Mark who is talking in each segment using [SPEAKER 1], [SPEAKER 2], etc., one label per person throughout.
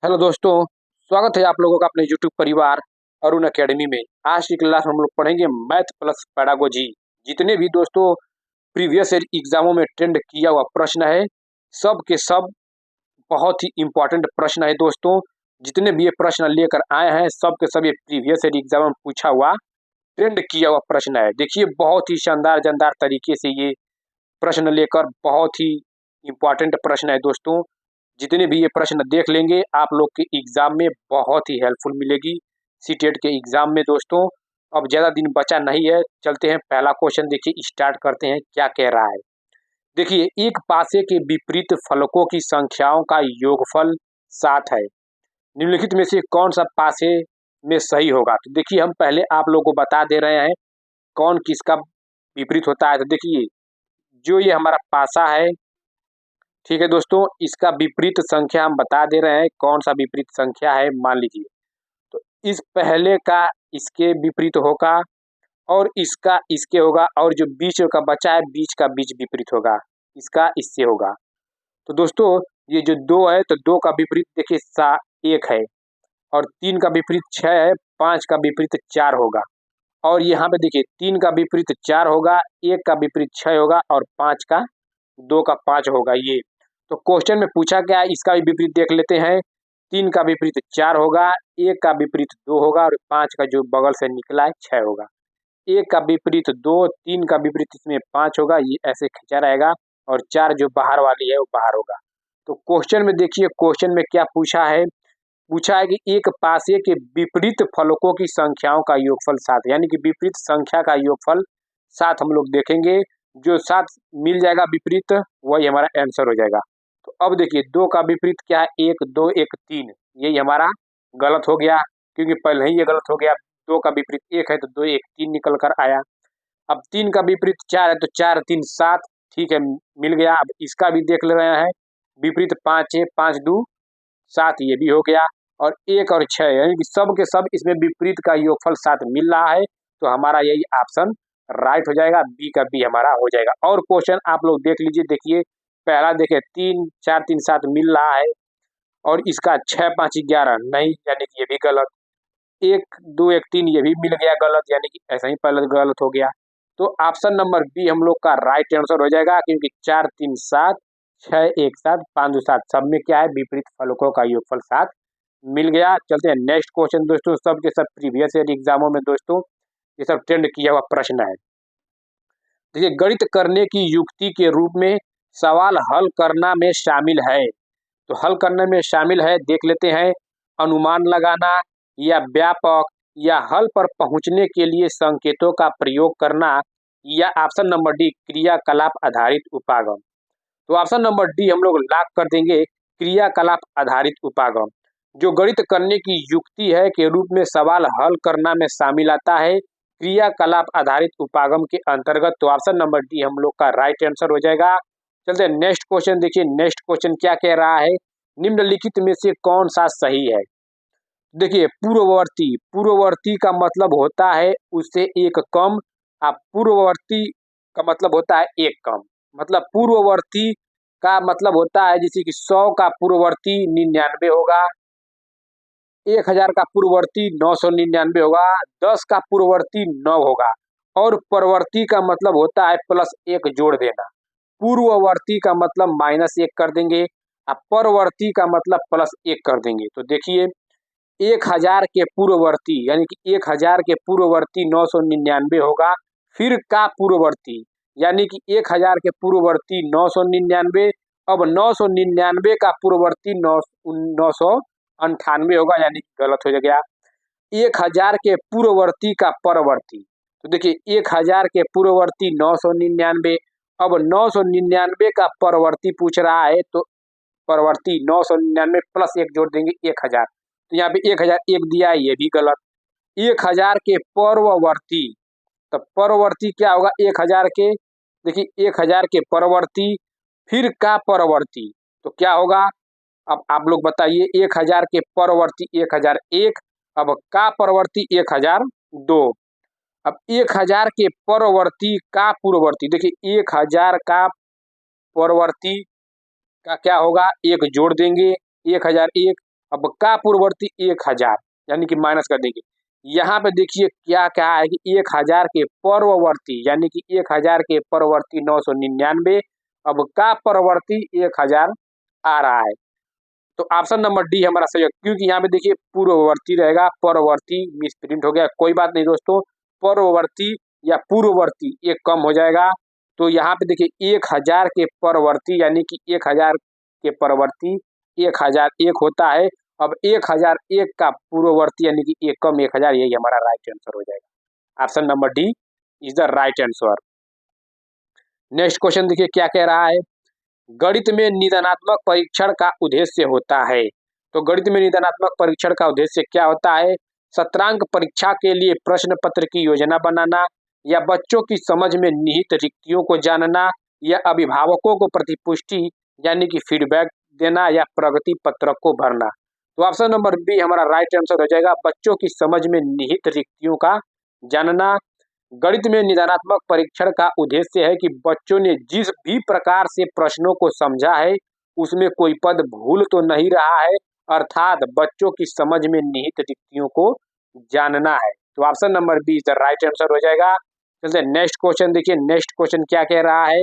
[SPEAKER 1] Hello दोस्तों, स्वागत है आप लोगों का अपने यूट्यूब परिवार अरुण अकेडमी में। आज की क्लास में हम लोग पढ़ेंगे मैथ प्लस पेडागोजी। जितने भी दोस्तों प्रीवियस ईयर एग्जामों में ट्रेंड किया हुआ प्रश्न है, सब के सब बहुत ही इंपॉर्टेंट प्रश्न है दोस्तों। जितने भी ये प्रश्न लेकर आए हैं, सब के सब ये प्रीवियस ईयर एग्जाम में पूछा हुआ ट्रेंड किया हुआ प्रश्न है। देखिए, बहुत ही शानदार जानदार तरीके से ये प्रश्न लेकर बहुत ही इंपॉर्टेंट प्रश्न है दोस्तों। जितने भी ये प्रश्न देख लेंगे, आप लोग के एग्जाम में बहुत ही हेल्पफुल मिलेगी सीटेट के एग्जाम में दोस्तों। अब ज़्यादा दिन बचा नहीं है, चलते हैं पहला क्वेश्चन देखिए, स्टार्ट करते हैं क्या कह रहा है। देखिए, एक पासे के विपरीत फलकों की संख्याओं का योगफल 7 है। निम्नलिखित में से कौन सा पासे में सही होगा? तो देखिए, हम पहले आप लोगों को बता दे रहे हैं कौन किसका विपरीत होता है। तो देखिए, जो ये हमारा पासा है, ठीक है दोस्तों, इसका विपरीत संख्या हम बता दे रहे हैं कौन सा विपरीत संख्या है। मान लीजिए, तो इस पहले का इसके विपरीत होगा और इसका इसके होगा, और जो बीच का बचा है बीच का बीच विपरीत होगा, इसका इससे होगा। तो दोस्तों, ये जो 2 है, तो 2 का विपरीत देखिए 1 है, और 3 का विपरीत 6 है, 5 का विपरीत 4 होगा। और यहाँ पे देखिए 3 का विपरीत 4 होगा, 1 का विपरीत 6 होगा, और 5 का 2 का 5 होगा ये। तो क्वेश्चन में पूछा क्या है, इसका भी विपरीत देख लेते हैं। 3 का विपरीत 4 होगा, 1 का विपरीत 2 होगा, और 5 का जो बगल से निकला है 6 होगा। 1 का विपरीत 2, 3 का विपरीत इसमें 5 होगा, ये ऐसे खींचा रहेगा, और 4 जो बाहर वाली है वो बाहर होगा। तो क्वेश्चन में देखिए, क्वेश्चन में क्या पूछा है, पूछा है कि एक पासे के विपरीत फलकों की संख्याओं का योगफल 7, यानी कि विपरीत संख्या का योगफल 7 हम लोग देखेंगे। जो 7 मिल जाएगा विपरीत, वही हमारा आंसर हो जाएगा। तो अब देखिए, 2 का विपरीत क्या है, 1 2 1 3, यही हमारा गलत हो गया, क्योंकि पहले ही ये गलत हो गया। 2 का विपरीत 1 है, तो 2 1 3 निकल कर आया। अब 3 का विपरीत 4 है, तो 4 3 7, ठीक है, मिल गया। अब इसका भी देख ले रहे हैं, विपरीत 5 है, 5 2 7, ये भी हो गया। और 1 और 6, यानी कि सब के सब इसमें विपरीत का योगफल 7 मिल रहा है, तो हमारा यही ऑप्शन राइट हो जाएगा, बी का बी हमारा हो जाएगा। और क्वेश्चन आप लोग देख लीजिए, देखिए पहला देखिए 3 4 3 7 मिल रहा है, और इसका 6 5 11 नहीं, यानी कि ये भी गलत। 1 2 1 3 ये भी मिल गया गलत, यानी कि ऐसा ही पहले गलत हो गया। तो ऑप्शन नंबर बी हम लोग का राइट आंसर हो जाएगा, क्योंकि 4 3 7 6 1 7 5 2 7 सब में क्या है, विपरीत फलकों का योगफल 7 मिल गया। चलते हैं नेक्स्ट क्वेश्चन दोस्तों, सब के सब प्रीवियस ईयर एग्जामों में दोस्तों ये सब ट्रेंड किया हुआ प्रश्न है। देखिए, गणित करने की युक्ति के रूप में सवाल हल करना में शामिल है। तो हल करने में शामिल है, देख लेते हैं, अनुमान लगाना, या व्यापक, या हल पर पहुंचने के लिए संकेतों का प्रयोग करना, या ऑप्शन नंबर डी क्रियाकलाप आधारित उपागम। तो ऑप्शन नंबर डी हम लोग लॉक कर देंगे, क्रियाकलाप आधारित उपागम। जो गणित करने की युक्ति है के रूप में सवाल हल करना में शामिल आता है, क्रियाकलाप आधारित उपागम के अंतर्गत। तो ऑप्शन नंबर डी हम लोग का राइट आंसर हो जाएगा। चलते हैं नेक्स्ट क्वेश्चन, देखिए नेक्स्ट क्वेश्चन क्या कह रहा है, निम्नलिखित में से कौन सा सही है। देखिए, पूर्ववर्ती, पूर्ववर्ती का मतलब होता है उससे एक कम, आप पूर्ववर्ती का मतलब होता है एक कम, मतलब पूर्ववर्ती का मतलब होता है जैसे कि 100 का पूर्ववर्ती 99 होगा, 1000 का पूर्ववर्ती 999 होगा, 10 का पूर्ववर्ती 9 होगा, और परवर्ती का मतलब होता है +1 जोड़ देना। पूर्ववर्ती का मतलब -1 कर देंगे, और परवर्ती का मतलब +1 कर देंगे। तो देखिए, 1000 के पूर्ववर्ती, यानी कि 1000 के पूर्ववर्ती 999 होगा, फिर का पूर्ववर्ती, यानी कि 1000 के पूर्ववर्ती 999, अब 999 का पूर्ववर्ती 998 होगा, यानी कि गलत हो गया। 1000 के पूर्ववर्ती का परवर्ती, तो देखिए 1000 के पूर्ववर्ती 999, अब 999 का परवर्ती पूछ रहा है, तो परवर्ती 999 +1 जोड़ देंगे 1000, तो यहाँ पे 1001 दिया है, ये भी गलत। 1000 के परवर्ती, तो परवर्ती क्या होगा 1000 के, देखिए 1000 के परवर्ती फिर का परवर्ती, तो क्या होगा, अब आप लोग बताइए। 1000 के परवर्ती 1001, अब का परवर्ती 1002, अब 1000 के परवर्ती का पूर्ववर्ती, देखिए 1000 का परवर्ती का क्या होगा, 1 जोड़ देंगे 1001, अब का पूर्ववर्ती 1000 यानी कि माइनस कर देंगे। यहाँ पे देखिए क्या क्या है कि 1000 के पूर्ववर्ती यानी कि 1000 के परवर्ती 999। अब का परवर्ती 1000 आ रहा है, तो ऑप्शन नंबर डी हमारा सही है, क्योंकि यहाँ पे देखिए पूर्ववर्ती रहेगा, परवर्ती मिसप्रिंट हो गया, कोई बात नहीं दोस्तों। परवर्ती या पूर्ववर्ती ये कम हो जाएगा, तो यहाँ पे देखिए 1000 के परवर्ती यानी कि 1000 के परवर्ती 1001 होता है। अब 1001 का पूर्ववर्ती यानी कि एक कम 1000, यही हमारा राइट आंसर हो जाएगा। Option number D is the right answer. Next question देखिए क्या कह रहा है। गणित में निदानात्मक परीक्षण का उद्देश्य होता है। तो गणित में निदानात्मक परीक्षण का उद्देश्य क्या होता है? सत्रांक परीक्षा के लिए प्रश्न पत्र की योजना बनाना, या बच्चों की समझ में निहित रिक्तियों को जानना, या अभिभावकों को प्रतिपुष्टि यानी कि फीडबैक देना, या प्रगति पत्रक को भरना। तो ऑप्शन नंबर बी हमारा राइट आंसर हो जाएगा, बच्चों की समझ में निहित रिक्तियों का जानना। गणित में निदानात्मक परीक्षण का उद्देश्य है कि बच्चों ने जिस भी प्रकार से प्रश्नों को समझा है उसमें कोई पद भूल तो नहीं रहा है, अर्थात बच्चों की समझ में निहित रिक्तियों को जानना है। तो option number B is the right answer हो जाएगा। चलते नेक्स्ट क्वेश्चन देखिए, नेक्स्ट क्वेश्चन क्या कह रहा है।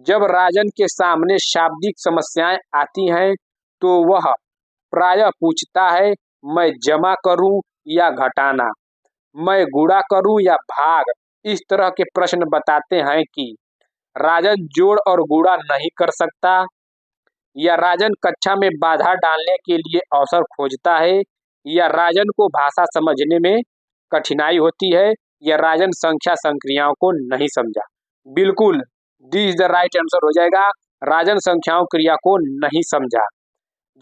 [SPEAKER 1] जब राजन के सामने शाब्दिक समस्याएं आती हैं तो वह प्रायः पूछता है, मैं जमा करूं या घटाना, मैं गुणा करूं या भाग। इस तरह के प्रश्न बताते हैं कि राजन जोड़ और गुणा नहीं कर सकता, या राजन कक्षा में बाधा डालने के लिए अवसर खोजता है, या राजन को भाषा समझने में कठिनाई होती है, या राजन संख्या संक्रियाओं को नहीं समझा। बिल्कुल D is the right answer हो जाएगा, राजन संख्याओं क्रिया को नहीं समझा।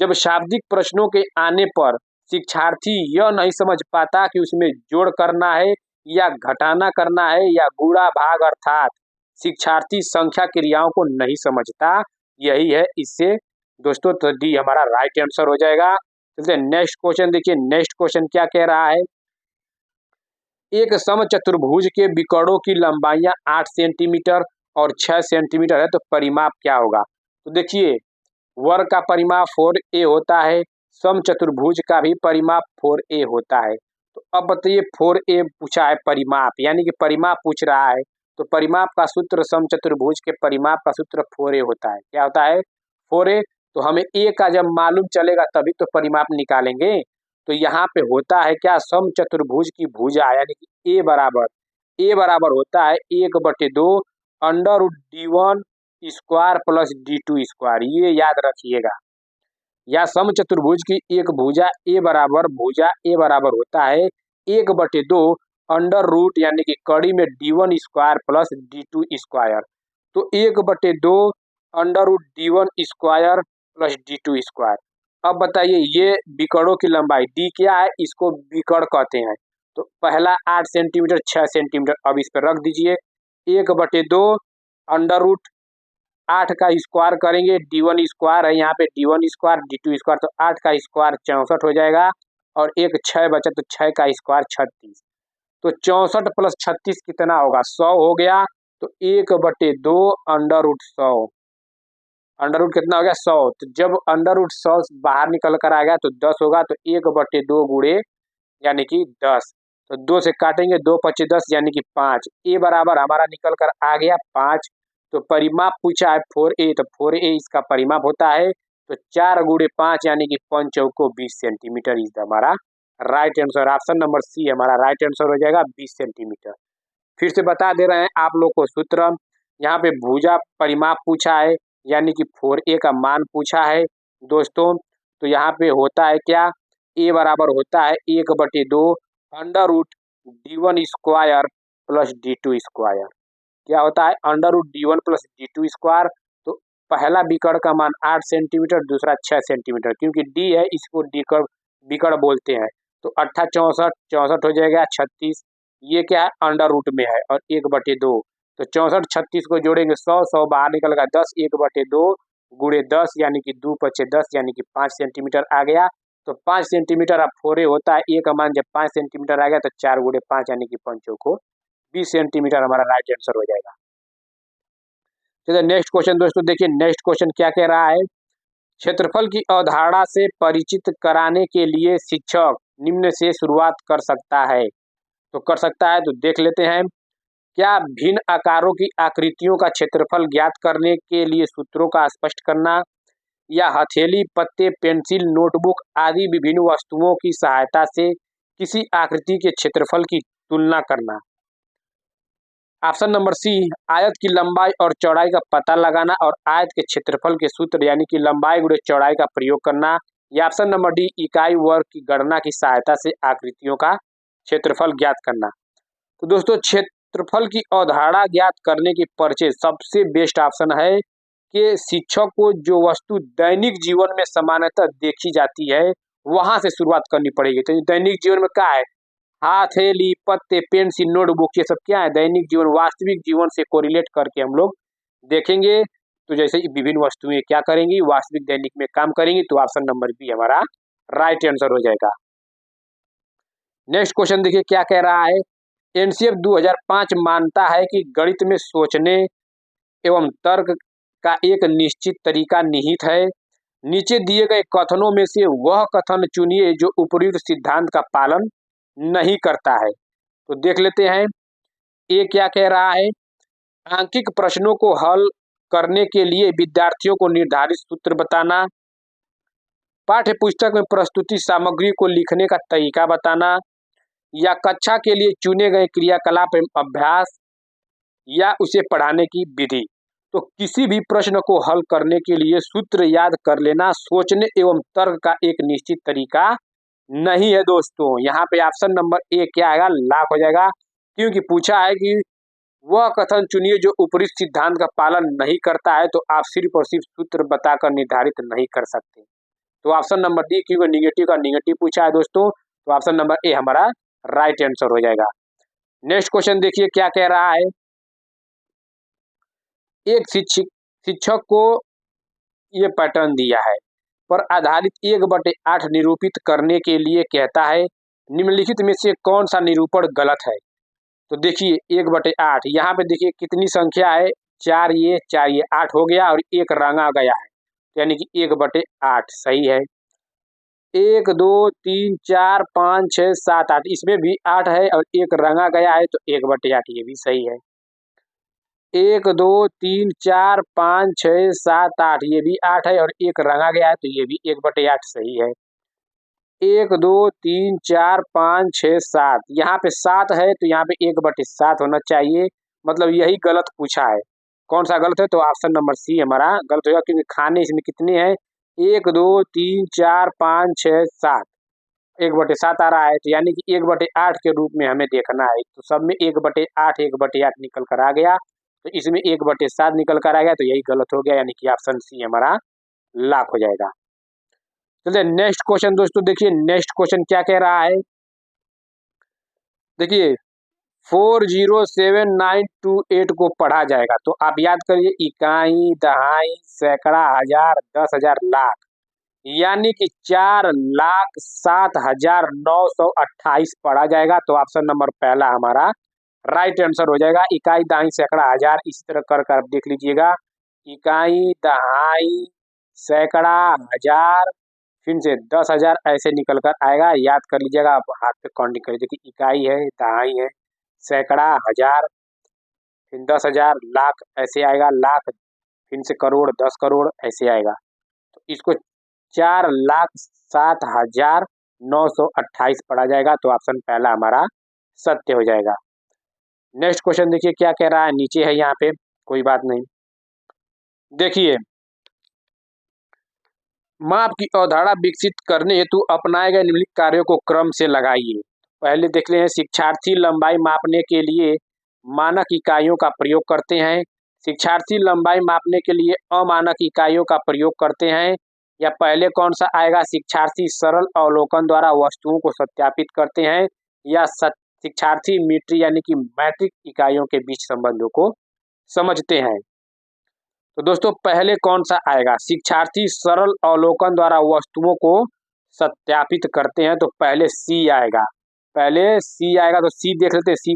[SPEAKER 1] जब शाब्दिक प्रश्नों के आने पर शिक्षार्थी यह नहीं समझ पाता कि उसमें जोड़ करना है या घटाना करना है या गुणा भाग, अर्थात शिक्षार्थी संख्या क्रियाओं को नहीं समझता, यही है इससे दोस्तों, तो डी हमारा राइट आंसर हो जाएगा। चलिए नेक्स्ट क्वेश्चन देखिए, नेक्स्ट क्वेश्चन क्या कह रहा है। एक समचतुर्भुज के विकर्णों की लंबाइयां 8 सेंटीमीटर और 6 सेंटीमीटर है, तो परिमाप क्या होगा? तो देखिए वर्ग का परिमाप 4a होता है, समचतुर्भुज का भी परिमाप 4a होता है। तो अब बताइए 4a पूछा है परिमाप, यानी कि परिमाप पूछ रहा है, तो परिमाप का सूत्र, समचतुर्भुज के परिमाप का सूत्र 4a होता है। क्या होता है? 4a। तो हमें a का जब मालूम चलेगा तभी तो परिमाप निकालेंगे। तो यहाँ पे होता है क्या, समचतुर्भुज की भुजा यानी कि a बराबर होता है 1/2 under root d1 square plus d2 square, ये याद रखिएगा। या समचतुर्भुज की एक भुजा a बराबर होता है 1/2 अंडर रूट यानी कि कड़ी में d1 square plus d2 square. तो 1/2 under root d1 square plus d2 square. अब बताइए ये विकर्णों की लंबाई d क्या है, इसको विकर्ण कहते हैं। तो पहला 8 सेंटीमीटर 6 सेंटीमीटर, अब इस पर रख दीजिए 1/2 अंडर रूट 8 का स्क्वायर करेंगे, d1 स्क्वायर है यहाँ पे, d1 स्क्वायर d2 स्क्वायर, तो 8 का स्क्वायर 64 हो जाएगा, और एक 6 बचा तो 6 का स्क्वायर 36। तो 64 प्लस 36 कितना होगा, 100 हो गया। तो 1/2 अंडर रूट 100, अंडर रूट कितना हो गया 100। तो जब अंडर रूट 100 बाहर निकल कर आ गया तो 10 होगा, तो 1/2 गुणे यानी कि 10। तो 2 से काटेंगे, 2 × 5 = 10 यानी कि 5। ए बराबर हमारा निकल कर आ गया 5। तो परिमाप पूछा है 4a, तो 4a इसका परिमाप होता है। तो 4 × 5 यानी कि 5 चौको 20 सेंटीमीटर इज हमारा right answer. Option number C हमारा राइट आंसर हो जाएगा 20 सेंटीमीटर। फिर से बता दे रहे हैं आप लोग को सूत्र, यहाँ पे भुजा परिमाप पूछा है यानी कि 4a का मान पूछा है दोस्तों। तो यहाँ पे होता है क्या, a बराबर होता है 1/2 under root d1 square plus d2 square. क्या होता है, under root d1 plus d2 square. तो पहला विकर्ण का मान 8 सेंटीमीटर, दूसरा 6 सेंटीमीटर, क्योंकि d है इसको विकर्ण बोलते हैं। तो 8 64 64 हो जाएगा 36, ये क्या है अंडर रूट में है, और 1/2। तो 64 36 को जोड़ेंगे 100 100 बाहर निकलेगा 10, 1/2 गुणे 10 यानी कि 2 × 5 = 10 यानी कि 5 सेंटीमीटर आ गया। तो 5 सेंटीमीटर अब 4a होता है, a का मान जब 5 सेंटीमीटर आ गया तो 4 × 5 यानी कि 5 चौको 20 सेंटीमीटर हमारा राइट आंसर हो जाएगा। चलिए नेक्स्ट क्वेश्चन दोस्तों देखिए, नेक्स्ट क्वेश्चन क्या कह रहा है। क्षेत्रफल की अवधारणा से परिचित कराने के लिए शिक्षक निम्न से शुरुआत कर सकता है। तो कर सकता है तो देख लेते हैं। क्या भिन्न आकारों की आकृतियों का क्षेत्रफल ज्ञात करने के लिए सूत्रों का स्पष्ट करना, या हथेली, पत्ते, पेंसिल, नोटबुक आदि विभिन्न वस्तुओं की सहायता से किसी आकृति के क्षेत्रफल की तुलना करना। ऑप्शन नंबर सी, आयत की लंबाई और चौड़ाई का पता लगाना और आयत के क्षेत्रफल के सूत्र यानी कि लंबाई गुणे चौड़ाई का प्रयोग करना। या ऑप्शन नंबर डी, इकाई वर्ग की गणना की सहायता से आकृतियों का क्षेत्रफल ज्ञात करना। तो दोस्तों, क्षेत्रफल की अवधारणा ज्ञात करने के परिचय सबसे बेस्ट ऑप्शन है कि शिक्षक को जो वस्तु दैनिक जीवन में सामान्यतः देखी जाती है वहां से शुरुआत करनी पड़ेगी। तो दैनिक जीवन में क्या है, हथेली, पत्ते, पेंसिल, नोटबुक, ये सब क्या है, दैनिक जीवन, वास्तविक जीवन से कोरिलेट करके हम लोग देखेंगे। तो जैसे विभिन्न वस्तुएं क्या करेंगी, वास्तविक दैनिक में काम करेंगी। तो ऑप्शन नंबर बी हमारा राइट आंसर हो जाएगा। नेक्स्ट क्वेश्चन देखिए क्या कह रहा है। एनसीएफ 2005 मानता है कि गणित में सोचने एवं तर्क का एक निश्चित तरीका निहित है। नीचे दिए गए कथनों में से वह कथन चुनिए जो उपयुक्त सिद्धांत का पालन नहीं करता है। तो देख लेते हैं। ए क्या कह रहा है, आंकिक प्रश्नों को हल करने के लिए विद्यार्थियों को निर्धारित सूत्र बताना, पाठ्य पुस्तक में प्रस्तुति सामग्री को लिखने का तरीका बताना, या कक्षा के लिए चुने गए क्रियाकलाप एवं अभ्यास, या उसे पढ़ाने की विधि। तो किसी भी प्रश्न को हल करने के लिए सूत्र याद कर लेना सोचने एवं तर्क का एक निश्चित तरीका नहीं है दोस्तों। यहाँ पे ऑप्शन नंबर ए क्या आएगा, लाख हो जाएगा। क्योंकि पूछा है कि वह कथन चुनिए जो ऊपरी सिद्धांत का पालन नहीं करता है, तो आप सिर्फ और सिर्फ सूत्र बताकर निर्धारित नहीं कर सकते। तो ऑप्शन नंबर डी, क्योंकि निगेटिव का निगेटिव पूछा है दोस्तों, तो ऑप्शन नंबर ए हमारा राइट आंसर हो जाएगा। नेक्स्ट क्वेश्चन देखिए क्या कह रहा है। एक शिक्षक को ये पैटर्न दिया है पर आधारित 1/8 निरूपित करने के लिए कहता है निम्नलिखित में से कौन सा निरूपण गलत है। तो देखिए 1/8, यहाँ पे देखिए कितनी संख्या है, 4 ये 8 हो गया और एक रंगा गया है, यानी कि 1/8 सही है। 1 2 3 4 5 6 7 8, इसमें भी 8 है और एक रंगा गया है, तो 1/8 ये भी सही है। 1 2 3 4 5 6 7 8, ये भी 8 है और एक रंगा गया है, तो ये भी 1/8 सही है। 1 2 3 4 5 6 7, यहाँ पे 7 है तो यहाँ पे 1/7 होना चाहिए, मतलब यही गलत पूछा है। कौन सा गलत है, तो ऑप्शन नंबर सी हमारा गलत होगा, क्योंकि खाने इसमें कितने हैं, 1 2 3 4 5 6 7, 1/7 आ रहा है, तो यानी कि 1/8 के रूप में हमें देखना है। तो सब में 1/8 1/8 निकल कर आ गया, तो इसमें 1/7 निकल कर आ गया, तो यही गलत हो गया, यानी कि ऑप्शन सी हमारा लॉक हो जाएगा। चलिए नेक्स्ट क्वेश्चन दोस्तों, देखिए नेक्स्ट क्वेश्चन क्या कह रहा है। देखिए 407928 को पढ़ा जाएगा, तो आप याद करिए इकाई, दहाई, सैकड़ा, हजार, 10,000, लाख, यानी कि 4,07,928 पढ़ा जाएगा। तो ऑप्शन नंबर पहला हमारा राइट आंसर हो जाएगा। इकाई, दहाई, सैकड़ा, हजार, इसी तरह कर आप देख लीजिएगा, इकाई, दहाई, सैकड़ा, हजार, फिर से 10,000 ऐसे निकल कर आएगा। याद कर लीजिएगा, आप हाथ पे काउंटिंग कर लीजिए कि इकाई है, दहाई है, सैकड़ा, हजार, फिर 10,000, लाख ऐसे आएगा, लाख, फिर से करोड़, 10 करोड़ ऐसे आएगा। तो इसको 4,07,928 पढ़ा जाएगा, तो ऑप्शन पहला हमारा सत्य हो जाएगा। नेक्स्ट क्वेश्चन देखिए क्या कह रहा है, नीचे है यहाँ पे, कोई बात नहीं। देखिए माप की अवधारणा विकसित करने हेतु अपनाए गए निम्नलिखित कार्यों को क्रम से लगाइए। पहले देख रहे हैं, शिक्षार्थी लंबाई मापने के लिए मानक इकाइयों का प्रयोग करते हैं। शिक्षार्थी लंबाई मापने के लिए अमानक इकाइयों का प्रयोग करते हैं। या पहले कौन सा आएगा, शिक्षार्थी सरल अवलोकन द्वारा वस्तुओं को सत्यापित करते हैं। या शिक्षार्थी मीट्री यानी कि मैट्रिक इकाइयों के बीच संबंधों को समझते हैं। तो दोस्तों पहले कौन सा आएगा, शिक्षार्थी सरल अवलोकन द्वारा वस्तुओं को सत्यापित करते हैं, तो पहले सी आएगा। पहले सी आएगा, तो सी देख लेते हैं। सी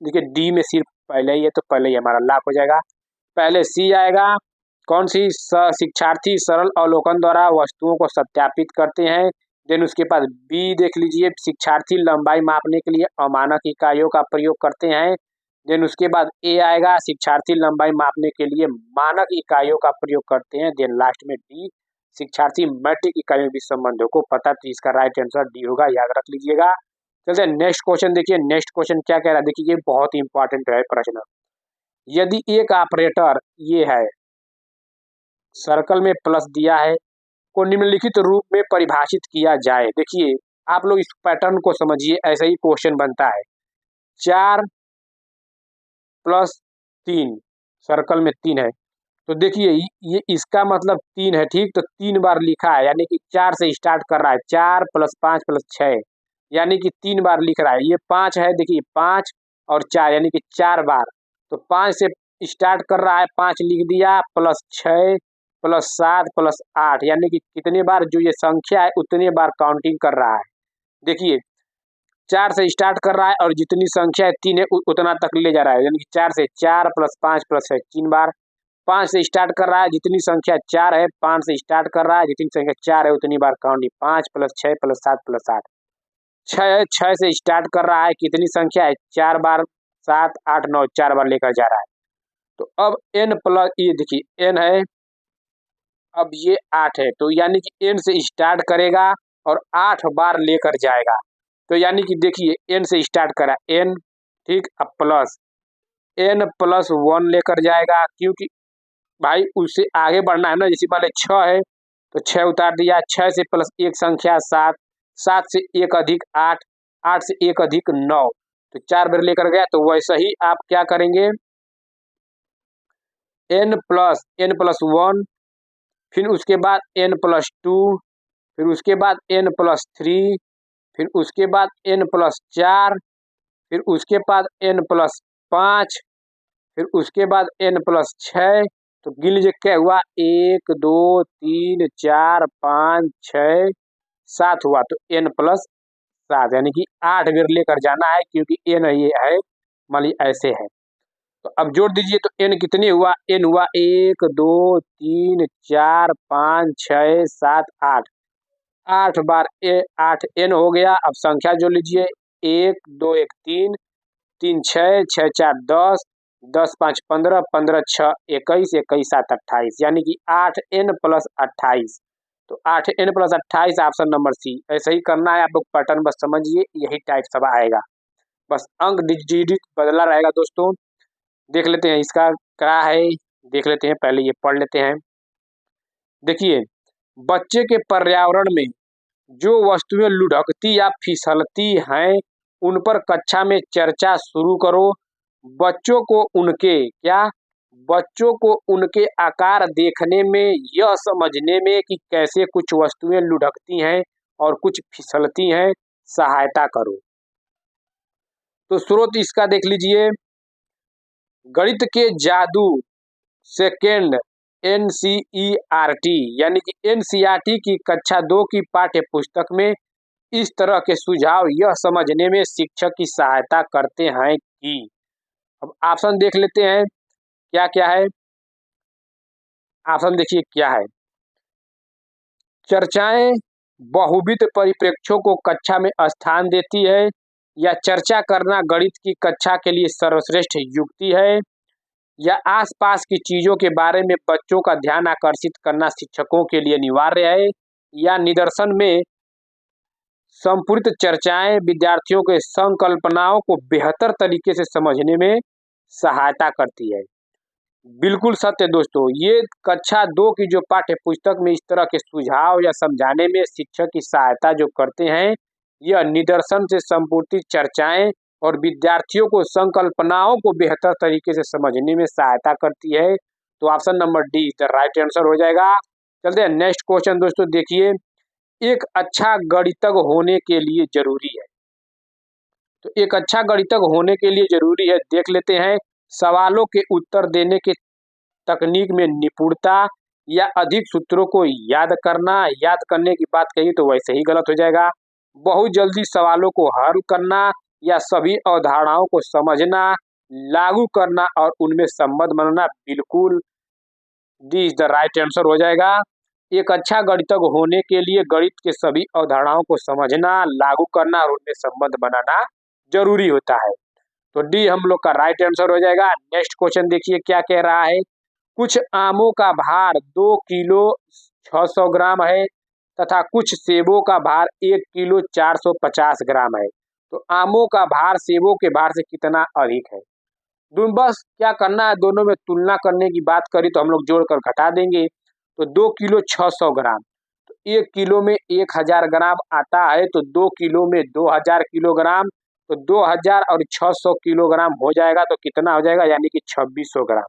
[SPEAKER 1] देखिए डी में सिर्फ पहले ही है, तो पहले ही हमारा लॉक हो जाएगा। पहले सी आएगा, कौन सी? शिक्षार्थी सरल अवलोकन द्वारा वस्तुओं को सत्यापित करते हैं। देन उसके बाद बी देख लीजिए, शिक्षार्थी लंबाई मापने के लिए अमानक इकाइयों का प्रयोग करते हैं। देन उसके बाद ए आएगा, शिक्षार्थी लंबाई मापने के लिए मानक इकाइयों का प्रयोग करते हैं। देन लास्ट में डी, शिक्षार्थी मैट्रिक इकाइयों के संबंधों को पता। तो इसका राइट आंसर डी होगा, याद रख लीजिएगा। चलिए नेक्स्ट क्वेश्चन देखिए, नेक्स्ट क्वेश्चन क्या कह रहा है, देखिए ये बहुत इंपॉर्टेंट है प्रश्न। यदि एक ऑपरेटर ये है, सर्कल में प्लस दिया है, को निम्नलिखित रूप में परिभाषित किया जाए। देखिए आप लोग इस पैटर्न को समझिए, ऐसा ही क्वेश्चन बनता है। 4 + 3, सर्कल में 3 है, तो देखिए ये इसका मतलब 3 है, ठीक। तो 3 बार लिखा है, यानी कि 4 से स्टार्ट कर रहा है। 4 + 5 + 6, यानी कि 3 बार लिख रहा है। ये 5 है, देखिए 5 और 4 यानी कि 4 बार। तो 5 से स्टार्ट कर रहा है, 5 लिख दिया, +6 +7 +8, यानी कि कितने बार जो ये संख्या है उतने बार काउंटिंग कर रहा है। देखिए 4 से स्टार्ट कर रहा है और जितनी संख्या है 3 है उतना तक ले जा रहा है, यानी कि 4 से 4 + 5 + 6 3 बार। 5 से स्टार्ट कर रहा है, जितनी संख्या 4 है, 5 से स्टार्ट कर रहा है, जितनी संख्या 4 है उतनी बार काउंटिंग। 5 + 6 + 7 + 8, 6 है, 6 से स्टार्ट कर रहा है, कितनी संख्या है 4 बार, 7 8 9 4 बार लेकर जा रहा है। तो अब n प्लस ये देखिए n है, अब ये 8 है, तो यानी कि n से स्टार्ट करेगा और 8 बार लेकर जाएगा। तो यानी कि देखिए n से स्टार्ट करा n, ठीक, अब प्लस n + 1 लेकर जाएगा, क्योंकि भाई उससे आगे बढ़ना है ना। जैसे मान लीजिए 6 है तो 6 उतार दिया, 6 से प्लस 1 संख्या 7, 7 से 1 अधिक 8, 8 से 1 अधिक 9, तो 4 बार लेकर गया। तो वैसे ही आप क्या करेंगे, n + 1, फिर उसके बाद n + 2, फिर उसके बाद n + 3, फिर उसके बाद n + 4, फिर उसके बाद n + 5, फिर उसके बाद n + 6। तो गिन लीजिए क्या हुआ, 1 2 3 4 5 6 7 हुआ। तो n + 7 यानी कि 8 बार लेकर जाना है, क्योंकि n ये है, मान लीजिए ऐसे है। तो अब जोड़ दीजिए, तो n कितने हुआ, n हुआ 1 2 3 4 5 6 7 8, 8 बार 8 n हो गया। अब संख्या जोड़ लीजिए, 1 2 1 3, 3 6 6 4 10, 10 5 15, 15 6 21, 21 7 28, यानी कि 8n + 28। तो 8n + 28 ऑप्शन नंबर सी। ऐसे ही करना है, आप लोग पैटर्न बस समझिए, यही टाइप सब आएगा, बस अंक डिजिट बदला रहेगा। दोस्तों देख लेते हैं इसका क्या है, देख लेते हैं, पहले ये पढ़ लेते हैं। देखिए बच्चे के पर्यावरण में जो वस्तुएं लुढ़कती या फिसलती हैं उन पर कक्षा में चर्चा शुरू करो। बच्चों को उनके क्या, बच्चों को उनके आकार देखने में, यह समझने में कि कैसे कुछ वस्तुएं लुढ़कती हैं और कुछ फिसलती हैं सहायता करो। तो स्रोत इसका देख लीजिए, गणित के जादू सेकेंड NCERT, यानी कि NCERT की कक्षा 2 की पाठ्य पुस्तक में इस तरह के सुझाव यह समझने में शिक्षक की सहायता करते हैं कि। अब ऑप्शन देख लेते हैं क्या क्या है। ऑप्शन देखिए क्या है, चर्चाएं बहुविध परिप्रेक्ष्यों को कक्षा में स्थान देती है, या चर्चा करना गणित की कक्षा के लिए सर्वश्रेष्ठ युक्ति है, या आसपास की चीजों के बारे में बच्चों का ध्यान आकर्षित करना शिक्षकों के लिए अनिवार्य है, या निदर्शन में संपूरित चर्चाएं विद्यार्थियों के संकल्पनाओं को बेहतर तरीके से समझने में सहायता करती है। बिल्कुल सत्य दोस्तों, ये कक्षा 2 की जो पाठ्य पुस्तक में इस तरह के सुझाव या समझाने में शिक्षक की सहायता जो करते हैं, यह निदर्शन से संपूरित चर्चाएं और विद्यार्थियों को संकल्पनाओं को बेहतर तरीके से समझने में सहायता करती है। तो option number D the right answer हो जाएगा। चलते हैं नेक्स्ट क्वेश्चन दोस्तों, देखिए एक अच्छा गणितज्ञ होने के लिए जरूरी है, तो एक अच्छा गणितज्ञ होने के लिए जरूरी है, देख लेते हैं। सवालों के उत्तर देने के तकनीक में निपुणता, या अधिक सूत्रों को याद करना। याद करने की बात कही तो वैसे ही गलत हो जाएगा। बहुत जल्दी सवालों को हल करना, या सभी अवधारणाओं को समझना, लागू करना और उनमें संबंध बनाना। बिल्कुल D is the right answer हो जाएगा। एक अच्छा गणितज्ञ होने के लिए गणित के सभी अवधारणाओं को समझना, लागू करना और उनमें संबंध बनाना जरूरी होता है। तो डी हम लोग का राइट आंसर हो जाएगा। नेक्स्ट क्वेश्चन देखिए क्या कह रहा है। कुछ आमों का भार 2 किलो 600 ग्राम है तथा कुछ सेबों का भार 1 किलो 450 ग्राम है। तो आमों का भार सेबों के भार से कितना अधिक है। बस क्या करना है, दोनों में तुलना करने की बात करी तो हम लोग जोड़कर घटा देंगे। तो 2 किलो 600 ग्राम, तो 1 किलो में 1000 ग्राम आता है, तो 2 किलो में 2000 किलोग्राम, तो 2000 और 600 किलोग्राम हो जाएगा, तो कितना हो जाएगा, यानी कि 2600 ग्राम।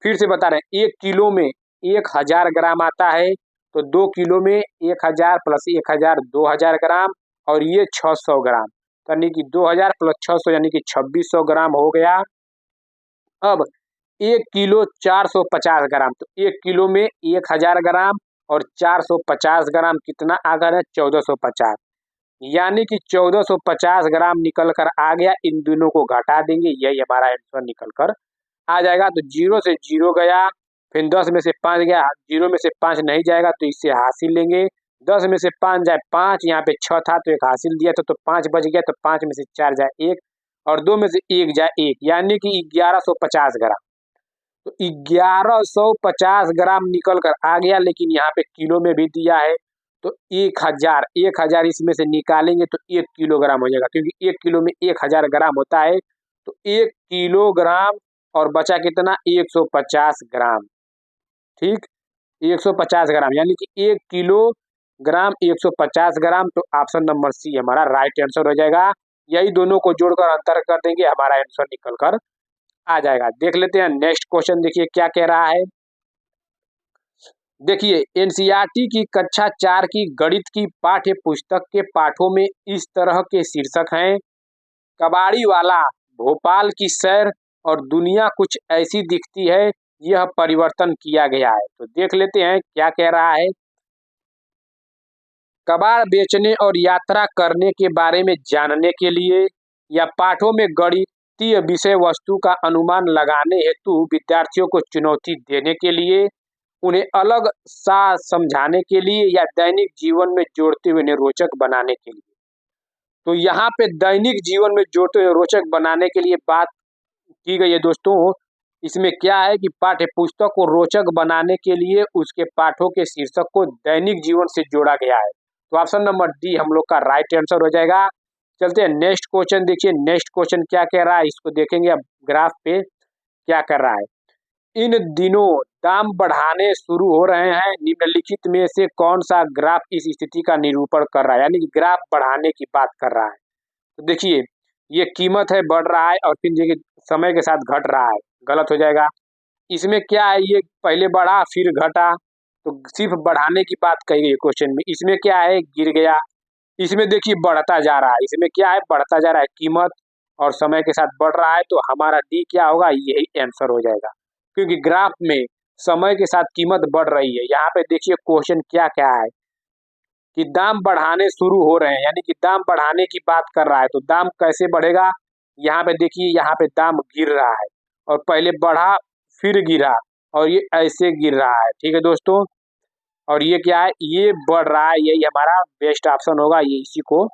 [SPEAKER 1] फिर से बता रहे हैं, 1 किलो में 1000 ग्राम आता है, तो 2 किलो में 1000 प्लस 1000 2000 ग्राम, और ये 600 ग्राम, यानी कि 2000 प्लस 600 यानी कि 2600 ग्राम हो गया। अब 1 किलो 450 ग्राम, तो 1 किलो में 1000 ग्राम और 450 ग्राम कितना आ गया, 1450, यानी कि 1450 ग्राम निकल कर आ गया। इन दोनों को घटा देंगे, यही हमारा आंसर निकल कर आ जाएगा। तो 0 से 0 गया, फिर 10 में से 5 गया, 0 में से 5 नहीं जाएगा तो इससे हासिल लेंगे। 10 में से 5 जाए 5, यहाँ पे 6 था तो एक हासिल दिया था, तो 5 बच गया, तो 5 में से 4 जाए 1, और 2 में से 1 जाए 1, यानी कि 1150 ग्राम। तो 1150 ग्राम निकल कर आ गया, लेकिन यहाँ पे किलो में भी दिया है, तो 1000 इसमें से निकालेंगे तो 1 किलोग्राम हो जाएगा, क्योंकि 1 किलो में 1000 ग्राम होता है। तो 1 किलोग्राम और बचा कितना, 150 ग्राम। ठीक, 150 ग्राम, यानी कि 1 किलोग्राम 150 ग्राम। तो ऑप्शन नंबर सी हमारा राइट आंसर हो जाएगा। यही दोनों को जोड़कर अंतर कर देंगे, हमारा आंसर निकल कर आ जाएगा। देख लेते हैं नेक्स्ट क्वेश्चन, देखिए क्या कह रहा है। देखिए एनसीईआरटी की कक्षा 4 की गणित की पाठ्य पुस्तक के पाठों में इस तरह के शीर्षक हैं। कबाड़ी वाला, भोपाल की सैर और दुनिया कुछ ऐसी दिखती है, यह परिवर्तन किया गया है। तो देख लेते हैं क्या कह रहा है। कबाड़ बेचने और यात्रा करने के बारे में जानने के लिए या पाठों में गणितीय विषय वस्तु का अनुमान लगाने हेतु विद्यार्थियों को चुनौती देने के लिए, उन्हें अलग सा समझाने के लिए या दैनिक जीवन में जोड़ते हुए उन्हें रोचक बनाने के लिए। तो यहाँ पे दैनिक जीवन में जोड़ते हुए रोचक बनाने के लिए बात की गई है दोस्तों। इसमें क्या है कि पाठ्य पुस्तक को रोचक बनाने के लिए उसके पाठों के शीर्षक को दैनिक जीवन से जोड़ा गया है। तो ऑप्शन नंबर डी हम लोग का राइट आंसर हो जाएगा। चलते हैं नेक्स्ट क्वेश्चन, देखिए नेक्स्ट क्वेश्चन क्या कह रहा है, इसको देखेंगे अब ग्राफ पे क्या कर रहा है। इन दिनों दाम बढ़ाने शुरू हो रहे हैं, निम्नलिखित में से कौन सा ग्राफ इस स्थिति का निरूपण कर रहा है, यानी कि ग्राफ बढ़ाने की बात कर रहा है। तो देखिए ये कीमत है बढ़ रहा है, और फिर देखिए समय के साथ घट रहा है, गलत हो जाएगा। इसमें क्या है, ये पहले बढ़ा फिर घटा, तो सिर्फ बढ़ाने की बात कही गई क्वेश्चन में। इसमें क्या है, गिर गया। इसमें देखिए बढ़ता जा रहा है, इसमें क्या है, बढ़ता जा रहा है, कीमत और समय के साथ बढ़ रहा है। तो हमारा डी क्या होगा, यही आंसर हो जाएगा, क्योंकि ग्राफ में समय के साथ कीमत बढ़ रही है। यहाँ पे देखिए क्वेश्चन क्या क्या है कि दाम बढ़ाने शुरू हो रहे हैं, यानी कि दाम बढ़ाने की बात कर रहा है। तो दाम कैसे बढ़ेगा, यहाँ पे देखिए यहाँ पे दाम गिर रहा है, और पहले बढ़ा फिर गिरा, और ये ऐसे गिर रहा है। ठीक है दोस्तों, और ये क्या है, ये बढ़ रहा है, यही हमारा बेस्ट ऑप्शन होगा, ये इसी को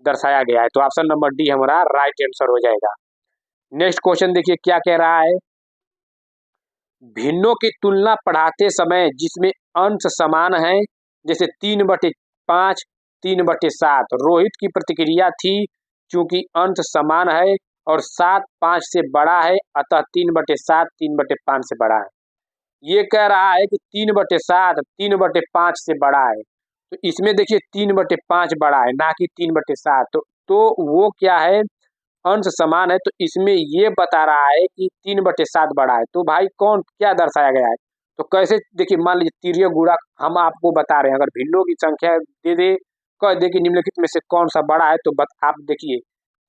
[SPEAKER 1] दर्शाया गया है। तो ऑप्शन नंबर डी हमारा राइट आंसर हो जाएगा। नेक्स्ट क्वेश्चन देखिए क्या कह रहा है। भिन्नों की तुलना पढ़ाते समय जिसमें अंश समान है, जैसे 3/5, 3/7, रोहित की प्रतिक्रिया थी, चूंकि अंश समान है और 7 5 से बड़ा है, अतः 3/7 3/5 से बड़ा है। ये कह रहा है कि 3/7 3/5 से बड़ा है, तो इसमें देखिए 3/5 बड़ा है, ना कि 3/7। तो वो क्या है, अंश समान है, तो इसमें ये बता रहा है कि 3/7 बड़ा है। तो भाई कौन क्या दर्शाया गया है, तो कैसे, देखिए मान लीजिए तिर्यक गुणा हम आपको बता रहे हैं, अगर भिन्नों की संख्या दे दे, कह दे कि निम्नलिखित में से कौन सा बड़ा है, तो आप देखिए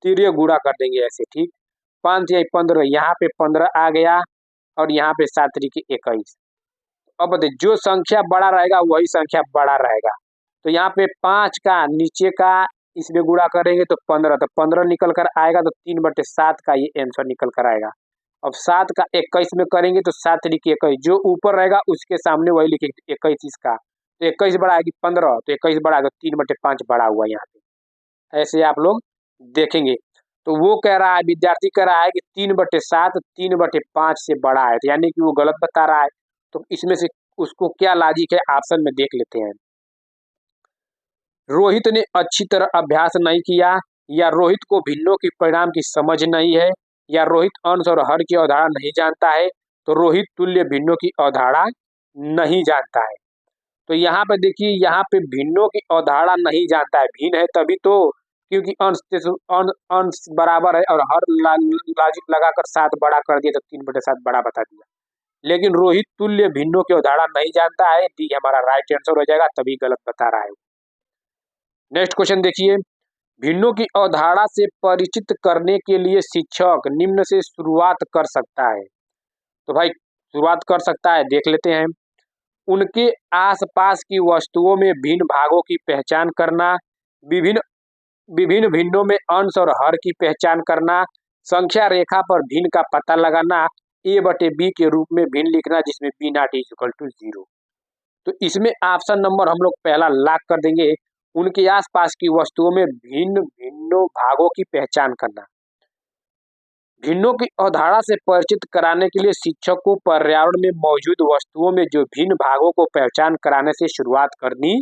[SPEAKER 1] तिर्यक गुणा कर देंगे ऐसे। ठीक, 5 या 15, यहाँ पे 15 आ गया, और यहाँ पे 7 3 21। अब बताइए जो संख्या बड़ा रहेगा वही संख्या बड़ा रहेगा। तो यहाँ पे 5 का नीचे का इसमें गुणा करेंगे तो 15, तो 15 निकल कर आएगा, तो 3/7 का ये आंसर निकल कर आएगा। अब 7 का 21 में करेंगे तो 7 लिखिए 21, जो ऊपर रहेगा उसके सामने वही लिखेंगे 21 इसका, तो 21 बड़ा है कि 15, तो 21 बड़ा है तो 3/5 बड़ा हुआ यहाँ पे, ऐसे आप लोग देखेंगे। तो वो कह रहा है, विद्यार्थी कह रहा है कि 3/7 3/5 से बड़ा है, तो यानी कि वो गलत बता रहा है। तो इसमें से उसको क्या लॉजिक है ऑप्शन में देख लेते हैं। रोहित ने अच्छी तरह अभ्यास नहीं किया, या रोहित को भिन्नों की परिणाम की समझ नहीं है, या रोहित अंश और हर की अवधारणा नहीं जानता है, तो रोहित तुल्य भिन्नों की अवधारणा नहीं जानता है। तो यहाँ पे देखिए, यहाँ पे भिन्नों की अवधारणा नहीं जानता है, भिन्न है तभी तो, क्योंकि अंश बराबर है और हर लॉजिक लगाकर 7 बड़ा कर दिया तो 3/7 बड़ा बता दिया। लेकिन रोहित तुल्य भिन्नों की अवधारणा नहीं जानता है, डी हमारा राइट आंसर हो जाएगा, तभी गलत बता रहा है। नेक्स्ट क्वेश्चन देखिए, भिन्नों की अवधारणा से परिचित करने के लिए शिक्षक निम्न से शुरुआत कर सकता है। तो भाई शुरुआत कर सकता है, देख लेते हैं। उनके आसपास की वस्तुओं में भिन्न भागों की पहचान करना, विभिन्न विभिन्न भिन्नों में अंश और हर की पहचान करना, संख्या रेखा पर भिन्न का पता लगाना, a/b के रूप में भिन्न लिखना जिसमें b not is equal to 0। तो इसमें ऑप्शन नंबर हम लोग पहला लॉक कर देंगे, उनके आसपास की वस्तुओं में भिन्न भिन्नों भागों की पहचान करना। भिन्नों की अवधारणा से परिचित कराने के लिए शिक्षक को पर्यावरण में मौजूद वस्तुओं में जो भिन्न भागों को पहचान कराने से शुरुआत करनी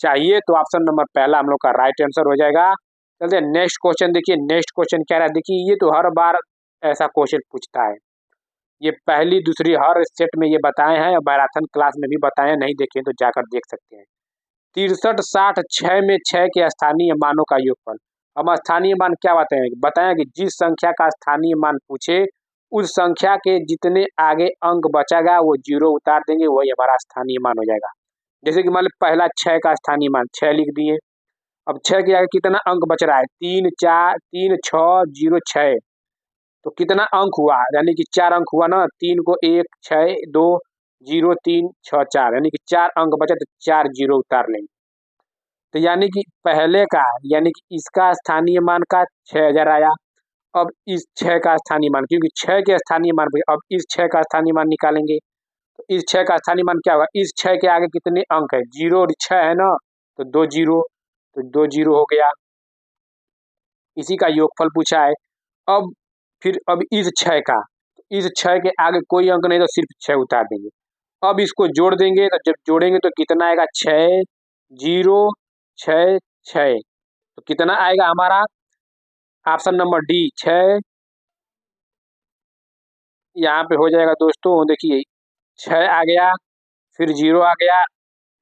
[SPEAKER 1] चाहिए। तो ऑप्शन नंबर पहला हम लोग का राइट आंसर हो जाएगा। चलते नेक्स्ट क्वेश्चन देखिए, नेक्स्ट क्वेश्चन क्या रहा है, देखिए ये तो हर बार ऐसा क्वेश्चन पूछता है, ये पहली दूसरी हर सेट में ये बताए हैं और मैराथन क्लास में भी बताए हैं, नहीं देखे तो जाकर देख सकते हैं। 63, 60, 6 में 6 के स्थानीय मानों का योगफल। हम स्थानीय मान क्या बताएं कि जिस संख्या का स्थानीय मान पूछे उस संख्या के जितने आगे अंक बचेगा वो 0 उतार देंगे, वही हमारा स्थानीय मान हो जाएगा। जैसे कि मान लो पहला 6 का स्थानीय मान 6 लिख दिए, अब 6 के आगे कितना अंक बच रहा है, 3 4 3 6 0 6, तो कितना अंक हुआ, यानी कि 4 अंक हुआ ना, 3 को 1 6 2 0 3 6 4, यानी कि 4 अंक बचे तो 4 0 उतार लेंगे। तो यानी कि पहले का, यानी कि इसका स्थानीय मान का 6000 आया, अब इस 6 का स्थानीय मान, क्योंकि 6 के स्थानीय मान पे अब इस 6 का स्थानीय मान निकालेंगे, तो इस 6 का स्थानीय मान क्या होगा, इस 6 के आगे कितने अंक है, 0 और 6 है ना, तो 2 0, तो 2 0 हो गया, इसी का योगफल पूछा है। अब फिर अब इस 6 का, इस 6 के आगे कोई अंक नहीं तो सिर्फ 6 उतार देंगे। अब इसको जोड़ देंगे, तो जब जोड़ेंगे तो कितना आएगा, 6 0 6 6, तो कितना आएगा हमारा ऑप्शन नंबर डी 6, यहाँ पे हो जाएगा दोस्तों। देखिए 6 आ गया, फिर 0 आ गया,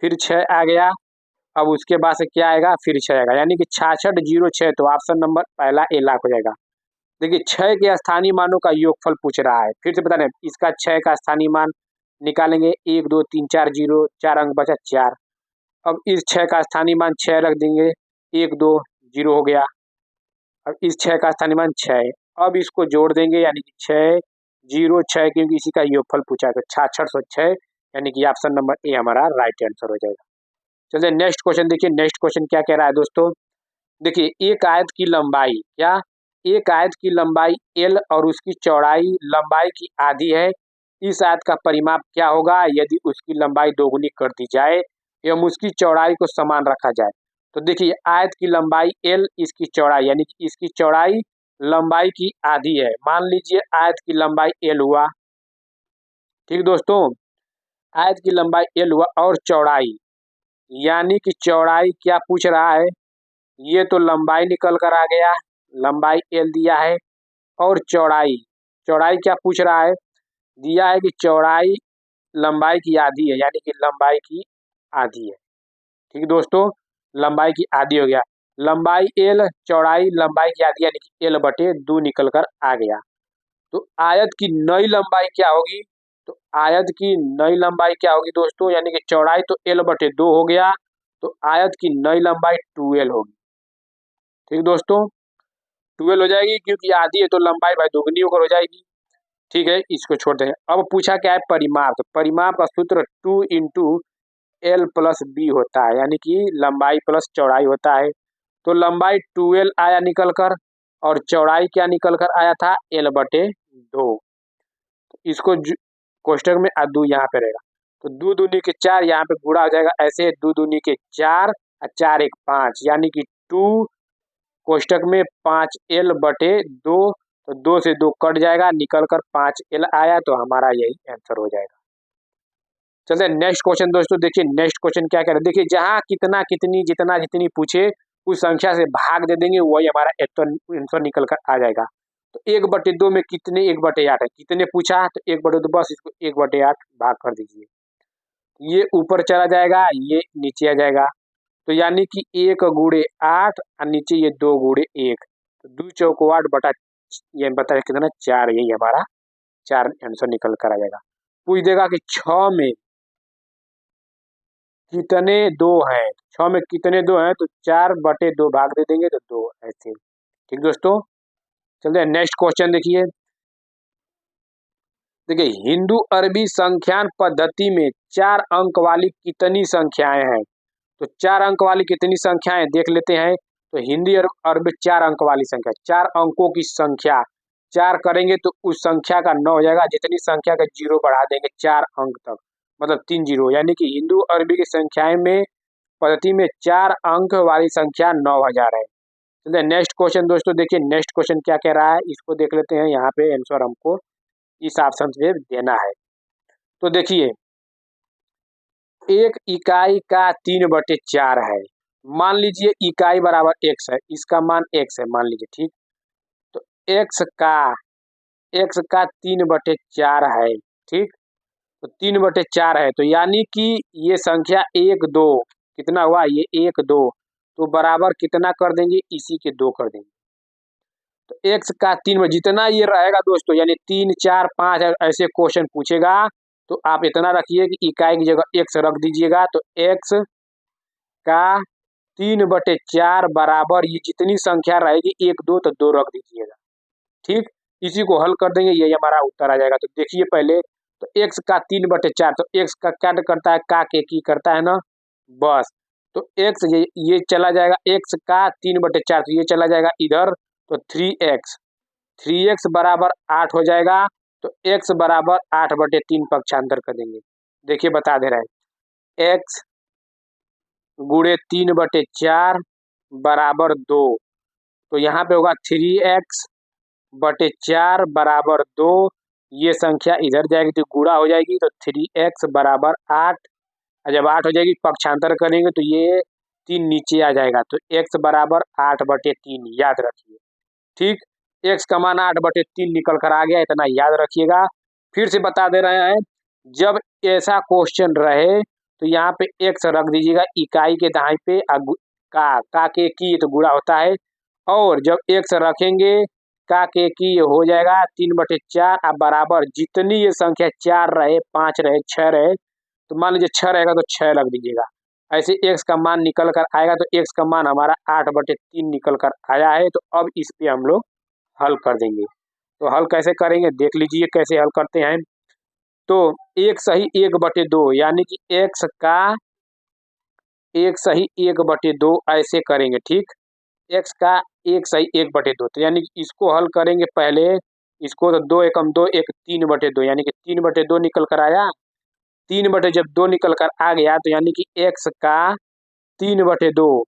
[SPEAKER 1] फिर 6 आ गया, अब उसके बाद से क्या आएगा, फिर 6 आएगा, यानी कि 66 0 6, तो ऑप्शन नंबर पहला ए लाख हो जाएगा। देखिए 6 के स्थानीय मानों का योगफल पूछ रहा है, फिर से बता रहे हैं, इसका 6 का स्थानीय मान निकालेंगे, 1 2 3 4 0, 4 अंक बचा 4, अब इस 6 का स्थानीय मान 6 रख देंगे, 1 2 0 हो गया, अब इस 6 का स्थानीय मान 6, अब इसको जोड़ देंगे, यानी कि 6 0 6, क्योंकि इसी का योगफल पूछा है, तो 6606, यानी कि ऑप्शन नंबर ए हमारा राइट आंसर हो जाएगा। चलिए नेक्स्ट क्वेश्चन देखिए, नेक्स्ट क्वेश्चन क्या कह रहा है दोस्तों, देखिए एक आयत की लंबाई, क्या एक आयत की लंबाई l और उसकी चौड़ाई लंबाई की आधी है, इस आयत का परिमाप क्या होगा यदि उसकी लंबाई दोगुनी कर दी जाए एवं उसकी चौड़ाई को समान रखा जाए। तो देखिए आयत की लंबाई l, इसकी चौड़ाई यानी कि इसकी चौड़ाई लंबाई की आधी है, मान लीजिए आयत की लंबाई l हुआ, ठीक दोस्तों, आयत की लंबाई l हुआ और चौड़ाई, यानी कि चौड़ाई क्या पूछ रहा है, ये तो लंबाई निकल कर आ गया, लंबाई l दिया है, और चौड़ाई, चौड़ाई क्या पूछ रहा है, दिया है कि चौड़ाई लंबाई की आधी है, यानी कि लंबाई की आधी है, ठीक दोस्तों, लंबाई की आधी हो गया, लंबाई l चौड़ाई लंबाई की आधी, यानी कि l/2 निकल कर आ गया। तो आयत की नई लंबाई क्या होगी, तो आयत की नई लंबाई क्या होगी दोस्तों, यानी कि चौड़ाई तो l/2 हो गया, तो आयत की नई लंबाई 2l होगी, ठीक दोस्तों, 12 हो जाएगी, क्योंकि आधी है तो लंबाई भाई दोगुनी होकर हो जाएगी, ठीक है, इसको छोड़ दें। अब पूछा क्या है परिमाप, तो परिमाप का सूत्र 2 इंटू l प्लस बी होता है, यानी कि लंबाई प्लस चौड़ाई होता है, तो लंबाई 2l आया निकल कर, और चौड़ाई क्या निकल कर आया था, l/2, इसको कोष्टक में और 2 यहाँ पे रहेगा, तो 2 दूनी के 4 यहाँ पे गुणा हो जाएगा, ऐसे 2 दूनी के 4 और 4 एक 5, यानी कि 2 कोष्टक में 5L बटे 2, तो 2 से 2 कट जाएगा, निकल कर 5L आया, तो हमारा यही आंसर हो जाएगा। चलते नेक्स्ट क्वेश्चन दोस्तों, देखिए नेक्स्ट क्वेश्चन क्या कह रहा है, देखिए जहां कितना कितनी जितना जितनी पूछे उस संख्या से भाग दे देंगे, वही हमारा आंसर निकल कर आ जाएगा। तो 1/2 में कितने 1/8 है, कितने पूछा तो 1/2, बस इसको 1/8 भाग कर दीजिए, ये ऊपर चला जाएगा, ये नीचे आ जाएगा, तो यानी कि 1 गुणे 8 और नीचे ये 2 गुणे 1, तो 2 चौक 8 बटा ये बता कितना 4, यही हमारा 4 आंसर निकल कर आ जाएगा। पूछ देगा कि 6 में कितने 2 हैं, 6 में कितने 2 हैं, तो 4/2 भाग दे देंगे तो 2, ऐसे। ठीक दोस्तों, चलते हैं नेक्स्ट क्वेश्चन देखिए। देखिए हिंदू अरबी संख्यान पद्धति में 4 अंक वाली कितनी संख्याएं हैं, तो 4 अंक वाली कितनी संख्याएं देख लेते हैं। तो हिंदी और अरबी 4 अंक वाली संख्या, 4 अंकों की संख्या 4 करेंगे तो उस संख्या का 9 हो जाएगा, जितनी संख्या का 0 बढ़ा देंगे 4 अंक तक, मतलब 3 0, यानी कि हिंदू अरबी की संख्याएं में पद्धति में 4 अंक वाली संख्या 9000 है। चलिए नेक्स्ट क्वेश्चन दोस्तों, देखिए नेक्स्ट क्वेश्चन क्या कह रहा है, इसको देख लेते हैं। यहाँ पे आंसर हमको इस ऑप्शन से देना है। तो देखिए 1 इकाई का 3/4 है, मान लीजिए इकाई बराबर x है, इसका मान x है मान लीजिए, ठीक। तो x का 3/4 है, ठीक। तो 3/4 है, तो यानी कि ये संख्या 1 2 कितना हुआ, ये 1 2, तो बराबर कितना कर देंगे, इसी के 2 कर देंगे। तो x का 3 में जितना ये रहेगा दोस्तों, यानी 3 4 5 ऐसे क्वेश्चन पूछेगा, तो आप इतना रखिए कि इकाई की जगह x रख दीजिएगा, तो x का 3/4 बराबर ये जितनी संख्या रहेगी 1 2, तो 2 रख दीजिएगा, ठीक। इसी को हल कर देंगे, यही हमारा उत्तर आ जाएगा। तो देखिए पहले, तो x का 3/4, तो x का क्या करता है, का के की करता है ना, बस। तो x ये चला जाएगा, x का 3/4, तो ये चला जाएगा इधर, तो 3x बराबर 8 हो जाएगा। तो x बराबर 8/3 पक्षांतर कर देंगे। देखिए बता दे रहा है, x गुणे 3/4 बराबर 2, तो यहाँ पे होगा 3x/4 बराबर 2, ये संख्या इधर जाएगी तो गुणा हो जाएगी, तो 3x बराबर 8, और जब 8 हो जाएगी पक्षांतर करेंगे तो ये 3 नीचे आ जाएगा, तो x बराबर 8/3 याद रखिए, ठीक। x का मान 8/3 निकल कर आ गया, इतना याद रखिएगा। फिर से बता दे रहे हैं, जब ऐसा क्वेश्चन रहे तो यहाँ पे x रख दीजिएगा इकाई के दाएं पे, का के की तो गुणा होता है, और जब x रखेंगे का के की हो जाएगा 3/4, अब बराबर जितनी ये संख्या 4 रहे 5 रहे 6 रहे, तो मान लीजिए 6 रहेगा तो 6 रख दीजिएगा, ऐसे x का मान निकल कर आएगा, तो x का मान हमारा 8/3 निकल कर आया है। तो अब इस पे हम लोग हल कर देंगे। तो हल कैसे करेंगे देख लीजिए, कैसे हल करते हैं। तो 1 सही 1/2, यानी कि x का 1 सही 1/2 ऐसे करेंगे, ठीक। x का 1 सही 1/2, तो यानी कि इसको हल करेंगे पहले, इसको तो 2 एकम 2 1 3/2, यानी कि 3/2 निकल कर आया, 3 जब 2 निकल कर आ गया, तो यानी कि x का 3/2,